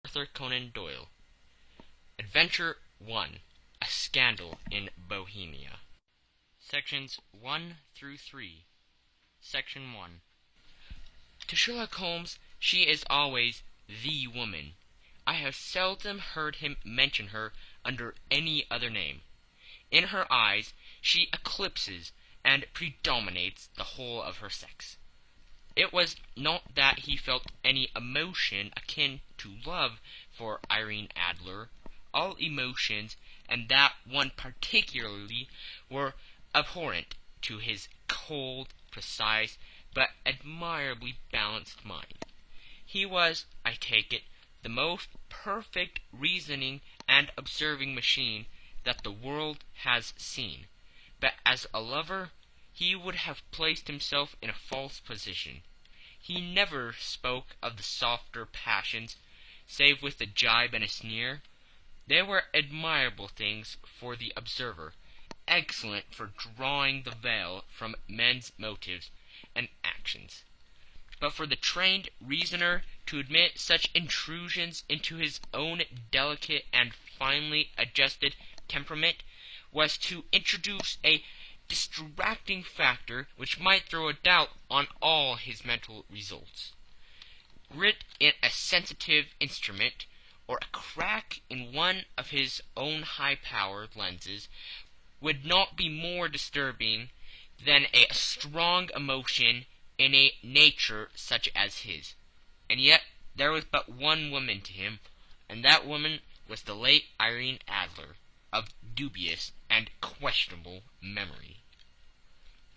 Arthur Conan Doyle. Adventure 1. A Scandal in Bohemia. Sections 1 through 3. Section 1. To Sherlock Holmes, she is always the woman. I have seldom heard him mention her under any other name. In her eyes, she eclipses and predominates the whole of her sex. It was not that he felt any emotion akin to love for Irene Adler. All emotions, and that one particularly, were abhorrent to his cold, precise, but admirably balanced mind. He was, I take it, the most perfect reasoning and observing machine that the world has seen. But as a lover, he would have placed himself in a false position. He never spoke of the softer passions, save with a jibe and a sneer. They were admirable things for the observer, excellent for drawing the veil from men's motives and actions. But for the trained reasoner to admit such intrusions into his own delicate and finely adjusted temperament was to introduce a distracting factor which might throw a doubt on all his mental results. Grit in a sensitive instrument, or a crack in one of his own high-powered lenses, would not be more disturbing than a strong emotion in a nature such as his. And yet there was but one woman to him, and that woman was the late Irene Adler, of dubious and questionable memory.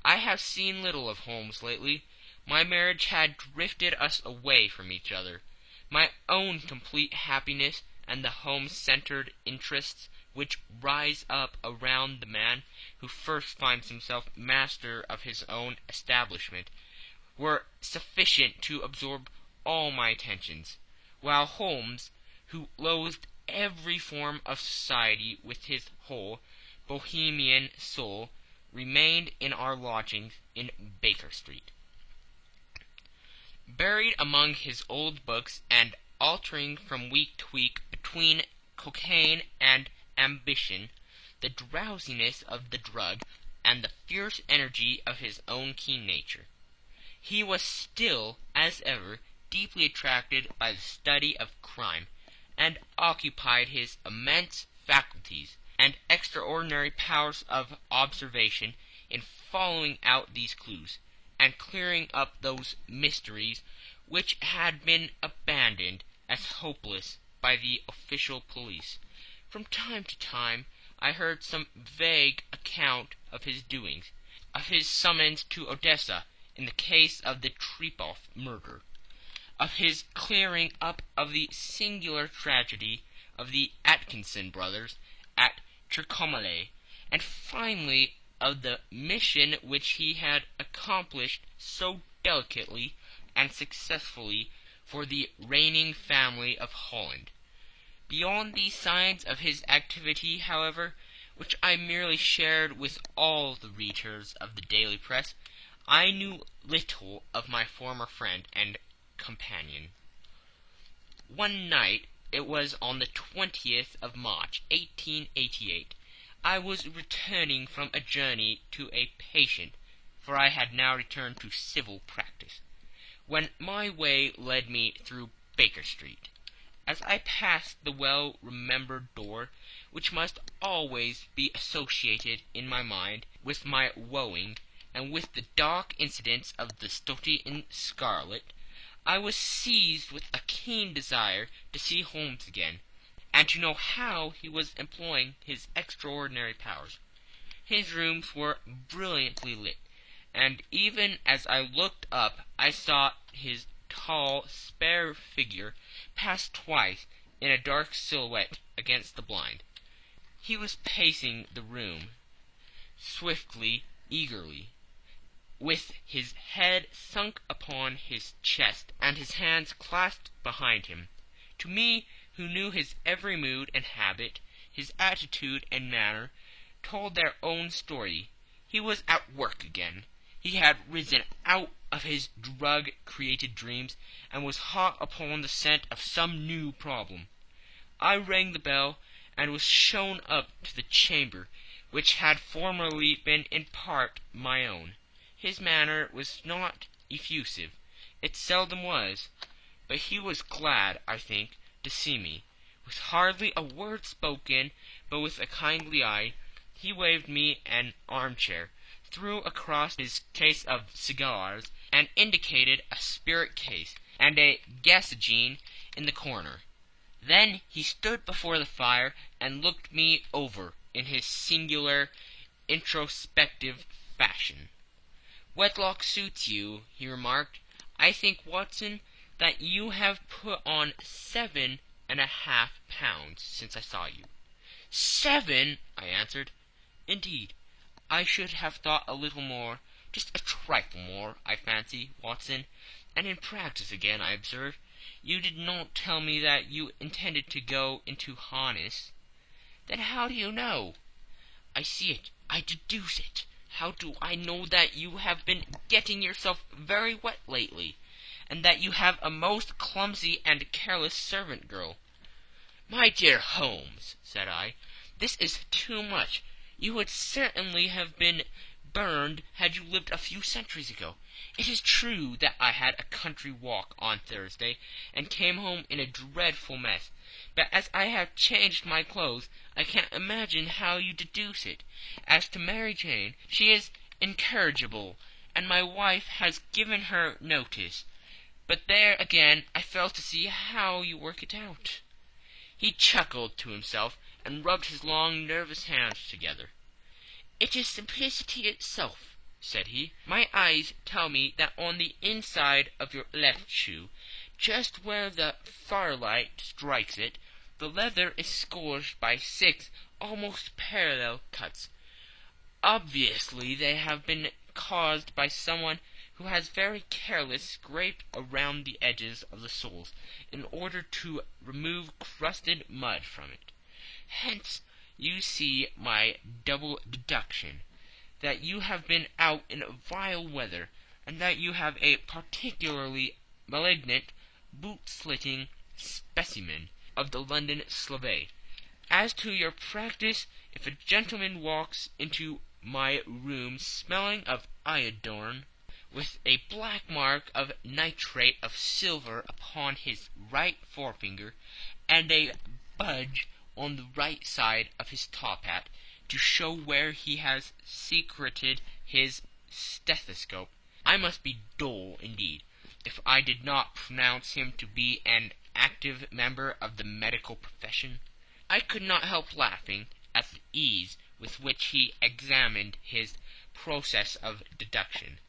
I have seen little of Holmes lately. My marriage had drifted us away from each other. My own complete happiness and the home-centered interests which rise up around the man who first finds himself master of his own establishment were sufficient to absorb all my attentions, while Holmes, who loathed every form of society with his whole Bohemian soul, remained in our lodgings in Baker Street. Buried among his old books and altering from week to week between cocaine and ambition, the drowsiness of the drug, and the fierce energy of his own keen nature, he was still, as ever, deeply attracted by the study of crime, and occupied his immense faculties and extraordinary powers of observation in following out these clues, and clearing up those mysteries which had been abandoned as hopeless by the official police. From time to time I heard some vague account of his doings, of his summons to Odessa in the case of the Trepov murder, of his clearing up of the singular tragedy of the Atkinson brothers at Trincomalee, and finally of the mission which he had accomplished so delicately and successfully for the reigning family of Holland. Beyond these signs of his activity, however, which I merely shared with all the readers of the daily press, I knew little of my former friend and companion. One night, it was on the 20th of March, 1888, I was returning from a journey to a patient, for I had now returned to civil practice, when my way led me through Baker Street. As I passed the well-remembered door, which must always be associated in my mind with my wooing, and with the dark incidents of the Stoty in Scarlet, I was seized with a keen desire to see Holmes again, and to know how he was employing his extraordinary powers. His rooms were brilliantly lit, and even as I looked up I saw his tall, spare figure pass twice in a dark silhouette against the blind. He was pacing the room, swiftly, eagerly, with his head sunk upon his chest and his hands clasped behind him. To me, who knew his every mood and habit, his attitude and manner, told their own story. He was at work again. He had risen out of his drug-created dreams, and was hot upon the scent of some new problem. I rang the bell, and was shown up to the chamber, which had formerly been in part my own. His manner was not effusive. It seldom was, but he was glad, I think, to see me. With hardly a word spoken, but with a kindly eye, he waved me an armchair, threw across his case of cigars, and indicated a spirit case and a gasogene in the corner. Then he stood before the fire and looked me over in his singular, introspective fashion. "Wedlock suits you," he remarked. "I think, Watson, that you have put on 7.5 pounds since I saw you." "7!" I answered. "Indeed, I should have thought a little more, just a trifle more, I fancy, Watson. And in practice again, I observe. You did not tell me that you intended to go into harness." "Then how do you know?" "I see it. I deduce it. How do I know that you have been getting yourself very wet lately, and that you have a most clumsy and careless servant girl?" "My dear Holmes," said I, "this is too much. You would certainly have been burned had you lived a few centuries ago. It is true that I had a country walk on Thursday, and came home in a dreadful mess, but as I have changed my clothes, I can't imagine how you deduce it. As to Mary Jane, she is incorrigible, and my wife has given her notice. But there again I fail to see how you work it out." He chuckled to himself, and rubbed his long, nervous hands together. "It is simplicity itself," said he. "My eyes tell me that on the inside of your left shoe, just where the firelight strikes it, the leather is scourged by 6 almost parallel cuts. Obviously they have been caused by someone who has very carelessly scraped around the edges of the soles in order to remove crusted mud from it. Hence you see my double deduction, that you have been out in vile weather, and that you have a particularly malignant, boot-slitting specimen of the London slave. As to your practice, if a gentleman walks into my room smelling of iodine, with a black mark of nitrate of silver upon his right forefinger, and a budge on the right side of his top hat, to show where he has secreted his stethoscope, I must be dull indeed, if I did not pronounce him to be an active member of the medical profession." I could not help laughing at the ease with which he examined his process of deduction.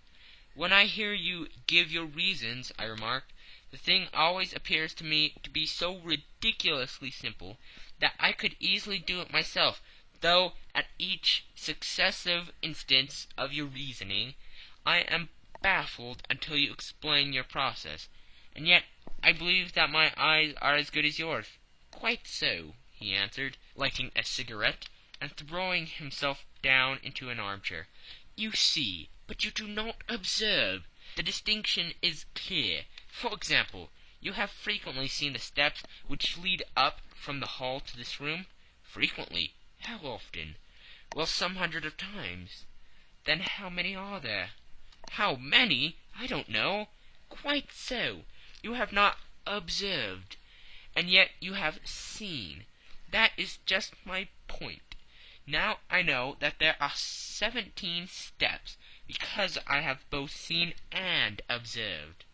"When I hear you give your reasons," I remarked, "the thing always appears to me to be so ridiculously simple that I could easily do it myself, though at each successive instance of your reasoning I am baffled until you explain your process. And yet I believe that my eyes are as good as yours." "Quite so," he answered, lighting a cigarette, and throwing himself down into an armchair. "You see, but you do not observe. The distinction is clear. For example, you have frequently seen the steps which lead up from the hall to this room?" "Frequently." "How often?" "Well, some hundreds of times." "Then how many are there?" "How many? I don't know." "Quite so. You have not observed, and yet you have seen. That is just my point. Now I know that there are 17 steps, because I have both seen and observed.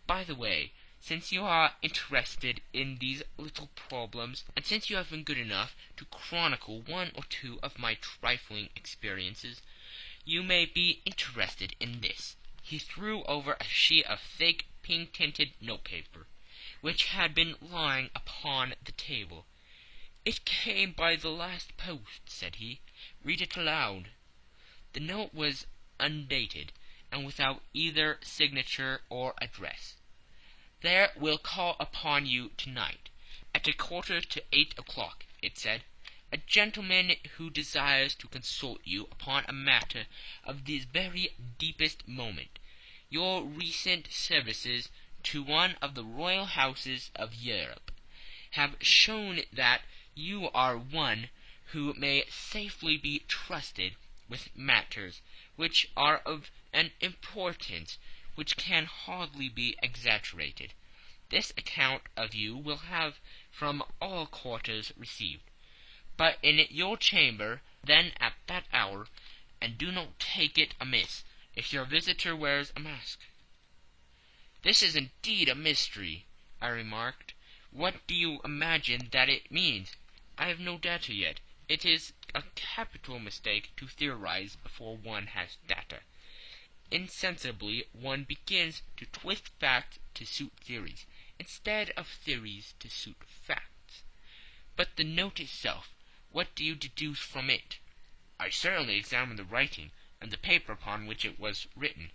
By the way, since you are interested in these little problems, and since you have been good enough to chronicle 1 or 2 of my trifling experiences, you may be interested in this." He threw over a sheet of thick, pink-tinted notepaper, which had been lying upon the table. "It came by the last post," said he. "Read it aloud." The note was undated, and without either signature or address. "There will call upon you tonight, at 7:45 o'clock," it said, "a gentleman who desires to consult you upon a matter of the very deepest moment. your recent services to one of the royal houses of Europe have shown that you are one who may safely be trusted with matters which are of an importance which can hardly be exaggerated. This account of you will have from all quarters received, but in your chamber then at that hour, and do not take it amiss if your visitor wears a mask." "This is indeed a mystery," I remarked. "What do you imagine that it means?" "I have no data yet. It is a capital mistake to theorize before one has data. Insensibly one begins to twist facts to suit theories, instead of theories to suit facts. But the note itself, what do you deduce from it?" "I certainly examined the writing, and the paper upon which it was written."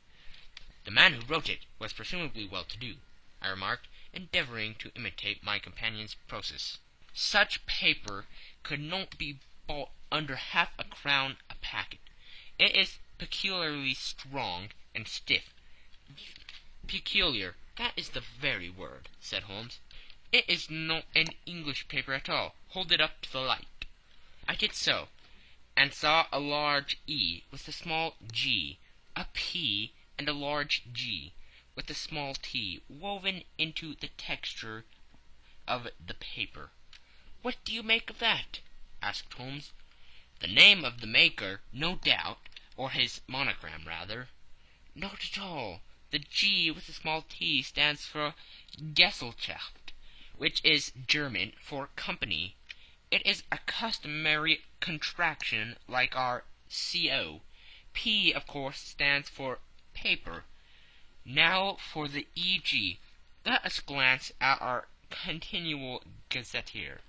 "The man who wrote it was presumably well-to-do," I remarked, endeavoring to imitate my companion's process. "Such paper could not be bought under half a crown a packet. It is peculiarly strong and stiff." "Peculiar, that is the very word," said Holmes. "It is not an English paper at all. Hold it up to the light." I did so, and saw a large E with a small g, a P, and a large G with a small t woven into the texture of the paper. "What do you make of that?" asked Holmes. "The name of the maker, no doubt, or his monogram, rather." "Not at all. The G with the small t stands for Gesellschaft, which is German for company. It is a customary contraction like our CO. P, of course, stands for paper. Now for the EG. Let us glance at our continual gazetteer."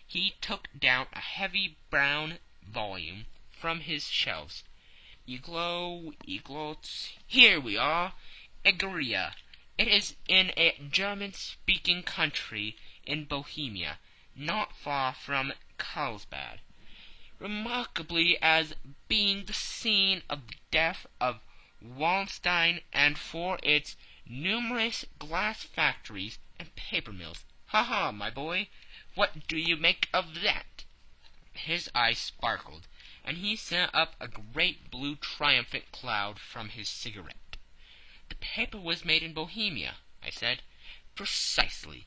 He took down a heavy brown volume from his shelves. Eglots. Here we are. Egeria. It is in a German-speaking country in Bohemia, not far from Carlsbad, remarkably as being the scene of the death of Wallenstein, and for its numerous glass factories and paper mills. Ha, my boy, what do you make of that?" His eyes sparkled, and he sent up a great blue triumphant cloud from his cigarette. "The paper was made in Bohemia," I said. "Precisely.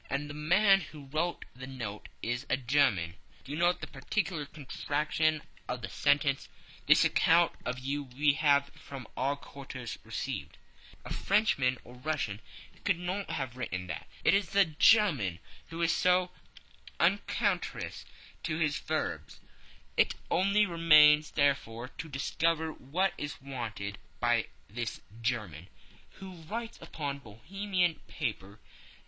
And the man who wrote the note is a German. Do you note the particular contraction of the sentence, 'This account of you we have from all quarters received'? A Frenchman or Russian could not have written that. It is the German who is so unctuous to his verbs. It only remains, therefore, to discover what is wanted by this German, who writes upon Bohemian paper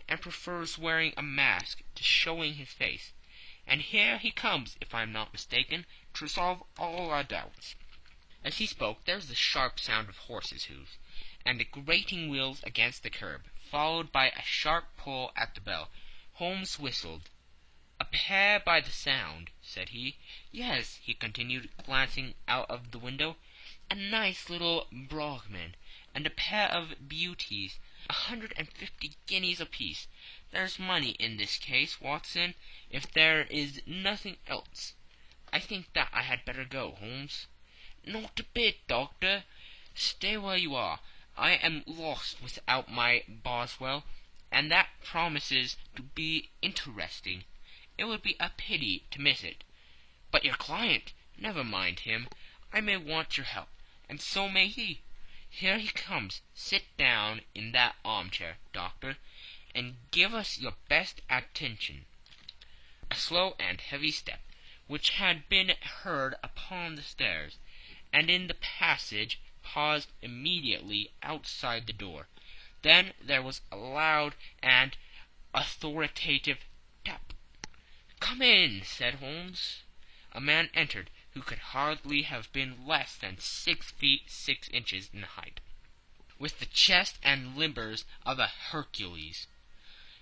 and prefers wearing a mask to showing his face. And here he comes, if I am not mistaken, to resolve all our doubts." As he spoke, there was the sharp sound of horses' hoofs, and the grating wheels against the curb, followed by a sharp pull at the bell. Holmes whistled. "A pair by the sound," said he. "Yes," he continued, glancing out of the window, "a nice little Brahmin, and a pair of beauties, 150 guineas apiece. There's money in this case, Watson, if there is nothing else. I think that I had better go, Holmes." "Not a bit, Doctor. Stay where you are. I am lost without my Boswell, and that promises to be interesting. It would be a pity to miss it. But your client, never mind him. I may want your help, and so may he. Here he comes. Sit down in that armchair, Doctor, and give us your best attention." A slow and heavy step, which had been heard upon the stairs and in the passage, paused immediately outside the door. Then there was a loud and authoritative tap. "Come in," said Holmes. A man entered who could hardly have been less than 6 feet 6 inches in height, with the chest and limbers of a Hercules.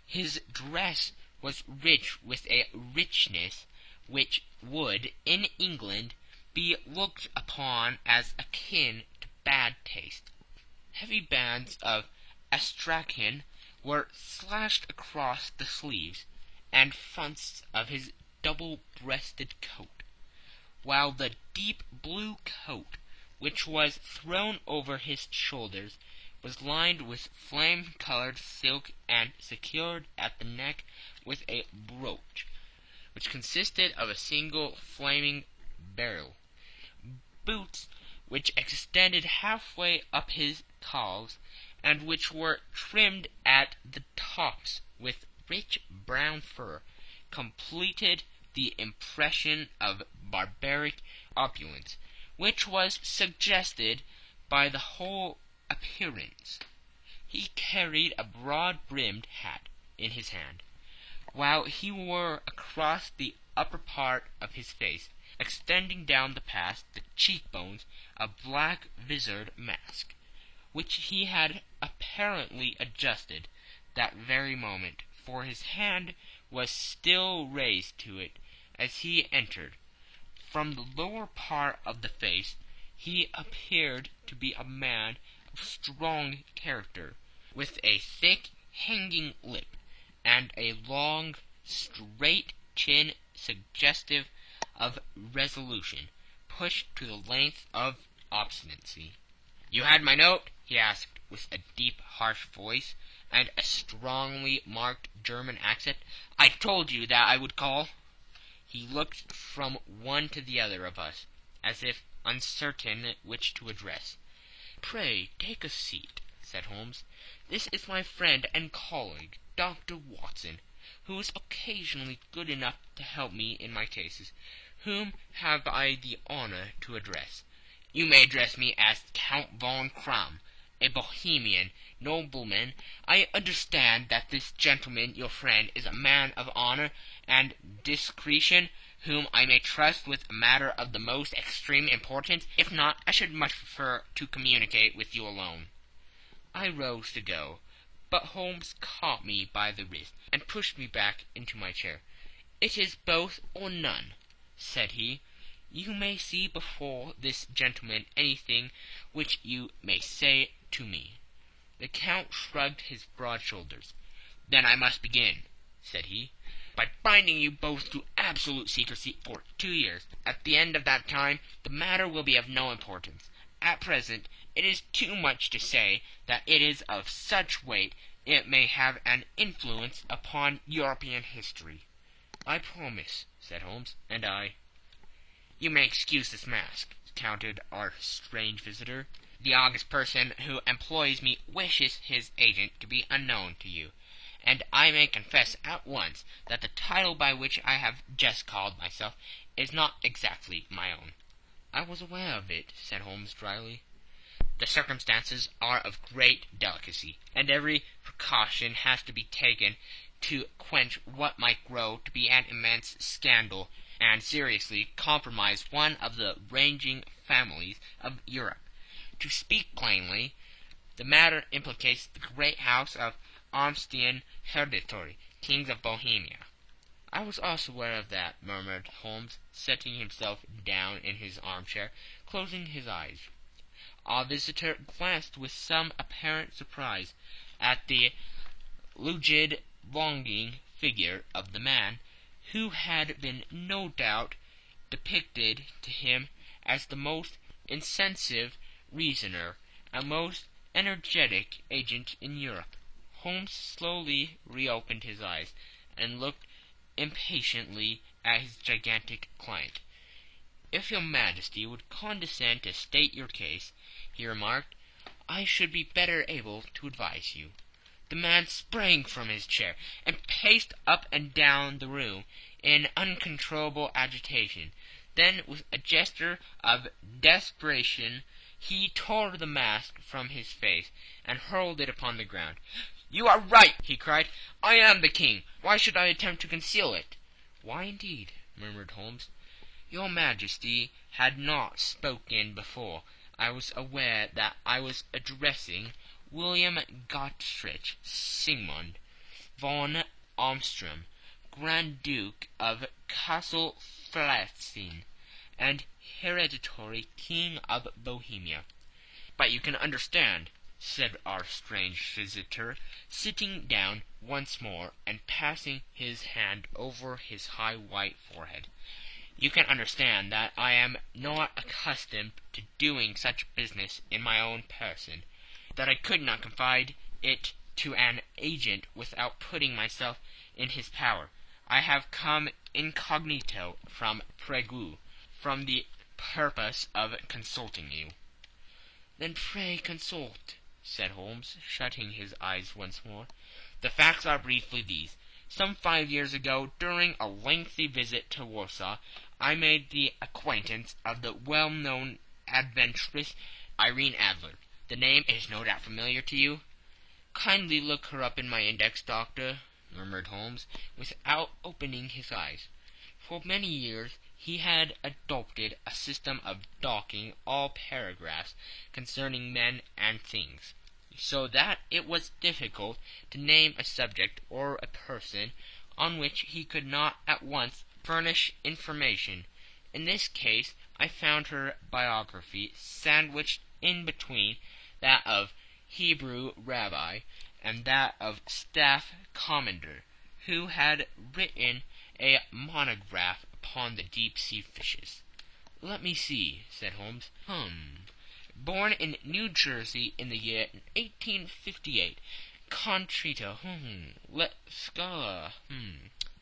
His dress was rich with a richness which would, in England, be looked upon as akin to bad taste. Heavy bands of astrakhan were slashed across the sleeves and fronts of his double-breasted coat, while the deep blue coat, which was thrown over his shoulders, was lined with flame-colored silk and secured at the neck with a brooch, which consisted of a single flaming beryl. Boots, which extended halfway up his calves, and which were trimmed at the tops with rich brown fur, completed the impression of barbaric opulence, which was suggested by the whole appearance. He carried a broad-brimmed hat in his hand, while he wore across the upper part of his face, extending down past the cheekbones, a black-visored mask, which he had apparently adjusted that very moment, for his hand was still raised to it as he entered. From the lower part of the face he appeared to be a man of strong character, with a thick hanging lip, and a long, straight chin suggestive of resolution, pushed to the length of obstinacy. "You had my note?" he asked, with a deep, harsh voice, and a strongly marked German accent. "I told you that I would call." He looked from one to the other of us, as if uncertain which to address. "Pray take a seat," said Holmes. "This is my friend and colleague, Dr. Watson, who is occasionally good enough to help me in my cases. Whom have I the honor to address?" "You may address me as Count von Kramm, a Bohemian nobleman. I understand that this gentleman, your friend, is a man of honor and discretion, whom I may trust with a matter of the most extreme importance. If not, I should much prefer to communicate with you alone." I rose to go, but Holmes caught me by the wrist and pushed me back into my chair. "It is both or none," said he. "You may see before this gentleman anything which you may say to me." The Count shrugged his broad shoulders. "Then I must begin," said he, "by binding you both to absolute secrecy for 2 years. At the end of that time the matter will be of no importance. At present it is too much to say that it is of such weight it may have an influence upon European history." "I promise," said Holmes, "and I—" "You may excuse this mask," countered our strange visitor. "The august person who employs me wishes his agent to be unknown to you, and I may confess at once that the title by which I have just called myself is not exactly my own." "I was aware of it," said Holmes dryly. "The circumstances are of great delicacy, and every precaution has to be taken to quench what might grow to be an immense scandal, and seriously compromise one of the reigning families of Europe. To speak plainly, the matter implicates the great house of Austrian hereditary, kings of Bohemia." "I was also aware of that," murmured Holmes, setting himself down in his armchair, closing his eyes. Our visitor glanced with some apparent surprise at the lugid, longing figure of the man, who had been no doubt depicted to him as the most insensitive reasoner and most energetic agent in Europe. Holmes slowly reopened his eyes and looked impatiently at his gigantic client. "If your Majesty would condescend to state your case," he remarked, "I should be better able to advise you." The man sprang from his chair and paced up and down the room in uncontrollable agitation. Then, with a gesture of desperation, he tore the mask from his face and hurled it upon the ground. "You are right!" he cried. "I am the king. Why should I attempt to conceal it?" "Why, indeed?" murmured Holmes. "Your Majesty had not spoken before. I was aware that I was addressing William Gottrich Sigmund von Armstrong, Grand Duke of Kassel-Flatzin, and hereditary King of Bohemia." "But you can understand," said our strange visitor, sitting down once more and passing his hand over his high white forehead. "You can understand that I am not accustomed to doing such business in my own person, that I could not confide it to an agent without putting myself in his power. I have come incognito from Prague, from the purpose of consulting you." "Then pray consult," said Holmes, shutting his eyes once more. "The facts are briefly these. Some 5 years ago, during a lengthy visit to Warsaw, I made the acquaintance of the well-known adventuress Irene Adler. The name is no doubt familiar to you?" "Kindly look her up in my index, Doctor," murmured Holmes, without opening his eyes. For many years he had adopted a system of docking all paragraphs concerning men and things, so that it was difficult to name a subject or a person on which he could not at once furnish information. In this case I found her biography sandwiched in between that of Hebrew rabbi and that of staff commander, who had written a monograph upon the deep-sea fishes. "Let me see," said Holmes. Born in New Jersey in the year 1858. Contrita, Let Scala,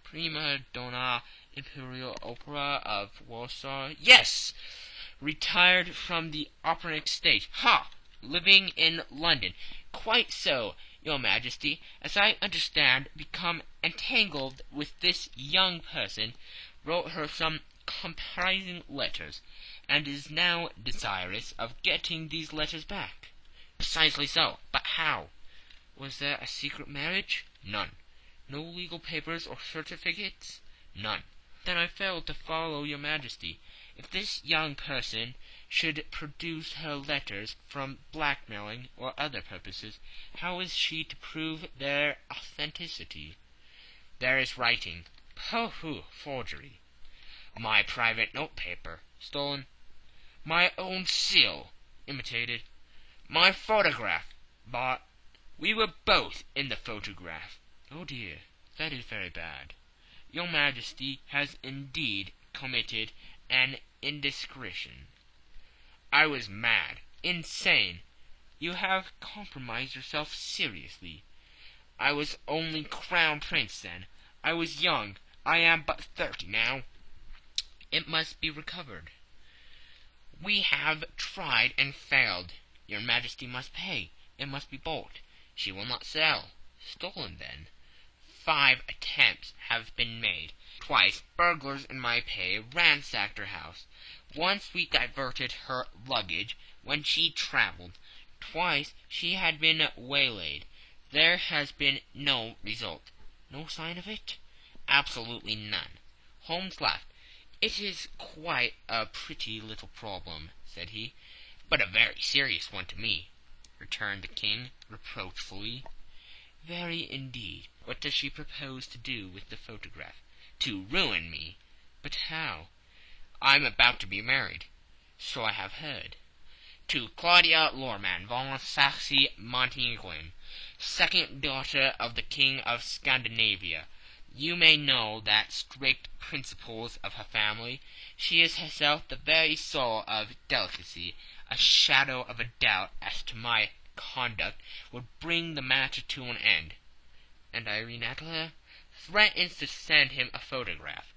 Prima Donna Imperial Opera of Warsaw. Yes! Retired from the operatic stage. Living in London. Quite so, Your Majesty. As I understand, become entangled with this young person, wrote her some compromising letters, and is now desirous of getting these letters back." "Precisely so. But how?" "Was there a secret marriage?" "None." "No legal papers or certificates?" "None." "Then I fail to follow, Your Majesty. If this young person should produce her letters from blackmailing or other purposes, how is she to prove their authenticity?" "There is writing." Forgery." "My private notepaper." "Stolen." "My own seal." "Imitated." "My photograph." "Bought." "We were both in the photograph." "Oh dear, that is very bad. Your Majesty has indeed committed an indiscretion." "I was mad, insane." "You have compromised yourself seriously." "I was only Crown Prince then. I was young. I am but 30 now." "It must be recovered." "We have tried and failed." "Your Majesty must pay. It must be bought." "She will not sell." "Stolen, then." 5 attempts have been made. Twice burglars in my pay ransacked her house. Once we diverted her luggage when she travelled. Twice she had been waylaid. There has been no result. "No sign of it?" "Absolutely none." Holmes laughed. "It is quite a pretty little problem," said he. "But a very serious one to me," returned the King, reproachfully. "Very indeed. What does she propose to do with the photograph?" "To ruin me." "But how?" "I'm about to be married." "So I have heard." "To Claudia Lorman von Saxe-Montenegrin, second daughter of the King of Scandinavia. You may know the strict principles of her family. She is herself the very soul of delicacy. A shadow of a doubt as to my conduct would bring the matter to an end." "And Irene Adler?" "Threatens to send him a photograph.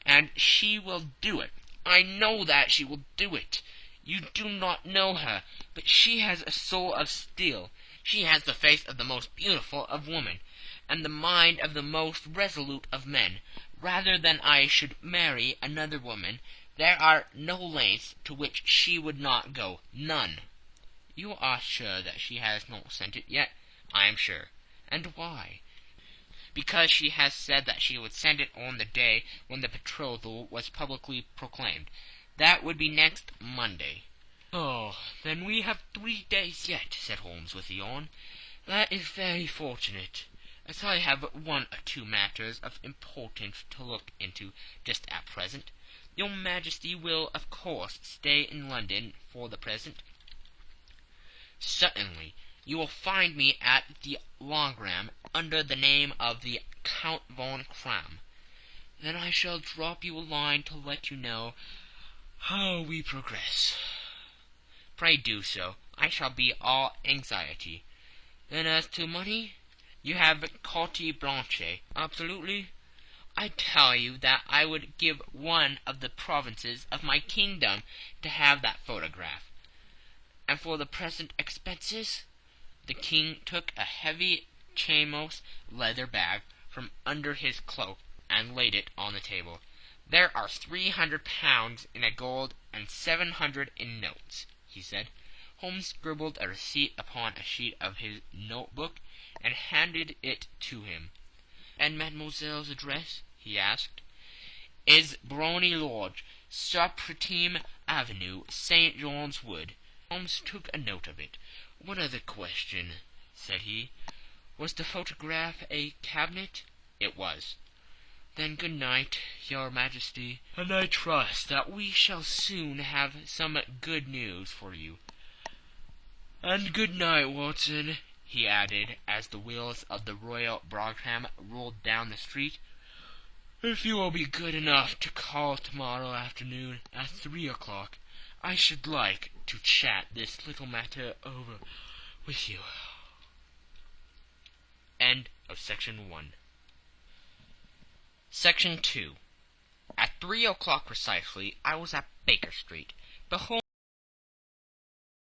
And she will do it. I know that she will do it. You do not know her, but she has a soul of steel. She has the face of the most beautiful of women, and the mind of the most resolute of men. Rather than I should marry another woman, there are no lengths to which she would not go. None." "You are sure that she has not sent it yet?" "I am sure." "And why?" "Because she has said that she would send it on the day when the betrothal was publicly proclaimed. That would be next Monday." "Oh, then we have 3 days yet," said Holmes with a yawn. "That is very fortunate. As I have 1 or 2 matters of importance to look into just at present, Your Majesty will of course stay in London for the present?" "Certainly. You will find me at the Logram under the name of the Count von Kram. Then I shall drop you a line to let you know how we progress. Pray do so. I shall be all anxiety. Then as to money, you have carte blanche. Absolutely. I tell you that I would give one of the provinces of my kingdom to have that photograph. And for the present expenses, the king took a heavy chamois leather bag from under his cloak and laid it on the table. There are 300 pounds in gold and 700 in notes, he said. Holmes scribbled a receipt upon a sheet of his notebook and handed it to him. And mademoiselle's address, he asked, is Brony Lodge, Supretime Avenue, St. John's Wood. Holmes took a note of it. One other question, said he. Was the photograph a cabinet? It was. Then good night, your Majesty, and I trust that we shall soon have some good news for you. And good night, Watson, he added, as the wheels of the royal brougham rolled down the street. If you will be good enough to call tomorrow afternoon at 3 o'clock, I should like to chat this little matter over with you. End of Section 1. Section 2. At 3 o'clock precisely, I was at Baker Street. Behold